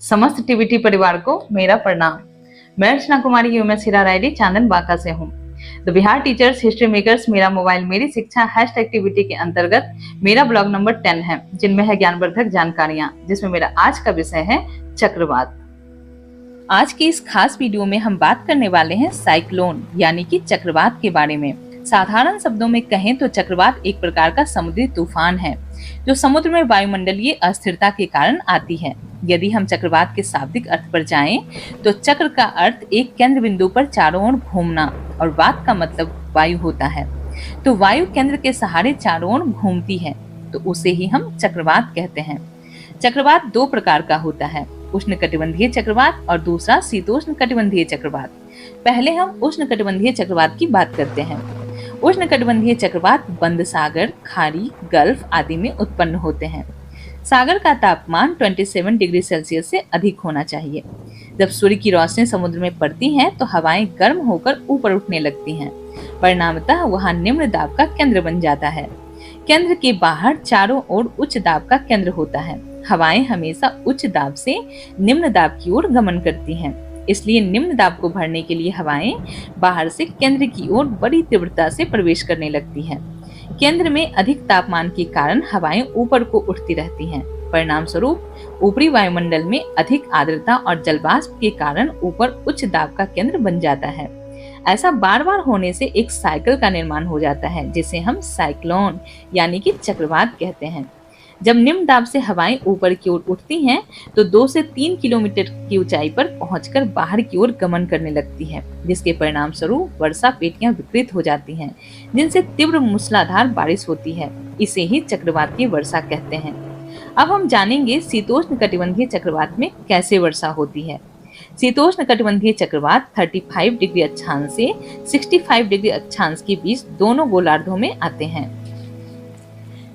समस्त टीवीटी परिवार को मेरा प्रणाम। मैं अर्चना कुमारी यूएमएस हीरा रायडी चांदन बांका से हूँ। The Bihar teachers history makers मेरा मोबाइल मेरी शिक्षा हैश एक्टिविटी के अंतर्गत मेरा ब्लॉग नंबर 10 है, जिनमें है ज्ञानवर्धक जानकारियां, जिसमें मेरा आज का विषय है चक्रवात। आज के इस खास वीडियो में हम बात करने वाले हैं साइक्लोन यानी कि चक्रवात के बारे में। साधारण शब्दों में कहें तो चक्रवात एक प्रकार का समुद्री तूफान है जो समुद्र में वायुमंडलीय अस्थिरता के कारण आती है। यदि हम चक्रवात के शाब्दिक अर्थ पर जाएं, तो चक्र का अर्थ एक केंद्र बिंदु पर चारों ओर घूमना और वात का मतलब वायु होता है। तो वायु केंद्र के सहारे चारों ओर घूमती है, तो उसे ही हम चक्रवात कहते हैं। चक्रवात दो प्रकार का होता है, उष्णकटिबंधीय चक्रवात और दूसरा शीतोष्ण कटिबंधीय चक्रवात। पहले हम उष्णकटिबंधीय चक्रवात की बात करते हैं। उष्णकटिबंधीय चक्रवात बंद सागर, खाड़ी, गल्फ आदि में उत्पन्न होते हैं। सागर का तापमान 27 डिग्री सेल्सियस से अधिक होना चाहिए। जब सूर्य की रोशनी समुद्र में पड़ती है तो हवाएं गर्म होकर ऊपर उठने लगती हैं। परिणामतः वहां निम्न दाब का केंद्र बन जाता है। केंद्र के बाहर चारों ओर उच्च दाब का केंद्र होता है। हवाएं हमेशा उच्च दाब से निम्न दाब की ओर गमन करती हैं। इसलिए निम्न दाब को भरने के लिए हवाएं बाहर से केंद्र की ओर बड़ी तीव्रता से प्रवेश करने लगती हैं। केंद्र में अधिक तापमान के कारण हवाएं ऊपर को उठती रहती हैं। परिणाम स्वरूप ऊपरी वायुमंडल में अधिक आर्द्रता और जलवाष्प के कारण ऊपर उच्च दाब का केंद्र बन जाता है। ऐसा बार बार होने से एक साइकिल का निर्माण हो जाता है, जिसे हम साइक्लोन यानी कि चक्रवात कहते हैं। जब निम्न दाब से हवाएं ऊपर की ओर उठती हैं, तो 2 से 3 किलोमीटर की ऊंचाई पर पहुंचकर बाहर की ओर गमन करने लगती है, जिसके परिणाम स्वरूप वर्षा पेटियां विकृत हो जाती हैं, जिनसे तीव्र मूसलाधार बारिश होती है। इसे ही चक्रवातीय वर्षा कहते हैं। अब हम जानेंगे शीतोष्ण कटिबंधीय चक्रवात में कैसे वर्षा होती है। शीतोष्ण कटिबंधीय चक्रवात 35 डिग्री अक्षांश से 65 डिग्री अक्षांश के बीच दोनों गोलार्धों में आते हैं।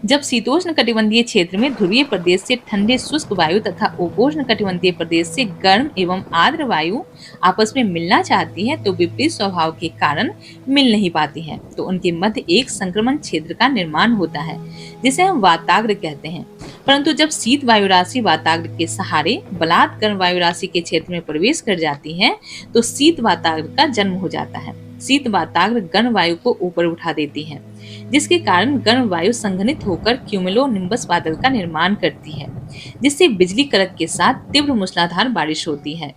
जब शीतोष्ण कटिबंधीय क्षेत्र में ध्रुवीय प्रदेश से ठंडे शुष्क वायु तथा उपोष्ण कटिबंधीय प्रदेश से गर्म एवं आर्द्र वायु आपस में मिलना चाहती है, तो विपरीत स्वभाव के कारण मिल नहीं पाती है, तो उनके मध्य एक संक्रमण क्षेत्र का निर्माण होता है, जिसे हम वाताग्र कहते हैं। परंतु जब शीत वायु राशि वाताग्र के सहारे बलात् गर्म वायु राशि के क्षेत्र में प्रवेश कर जाती है, तो शीत वाताग्र का जन्म हो जाता है। शीत वाताग्र गर्म वायु को ऊपर उठा देती है, जिसके कारण गर्म वायु संघनित होकर क्यूमुलोनिम्बस बादल का निर्माण करती है, जिससे बिजली कड़क के साथ तीव्र मूसलाधार बारिश होती है।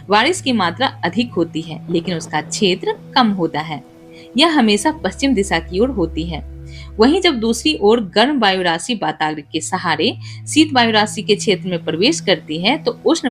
बारिश की मात्रा अधिक होती है, लेकिन उसका क्षेत्र कम होता है। यह हमेशा पश्चिम दिशा की ओर होती है। वहीं जब दूसरी ओर गर्म वायु राशि वाताग्र के सहारे शीत वायु राशि के क्षेत्र में प्रवेश करती है, तो उष्ण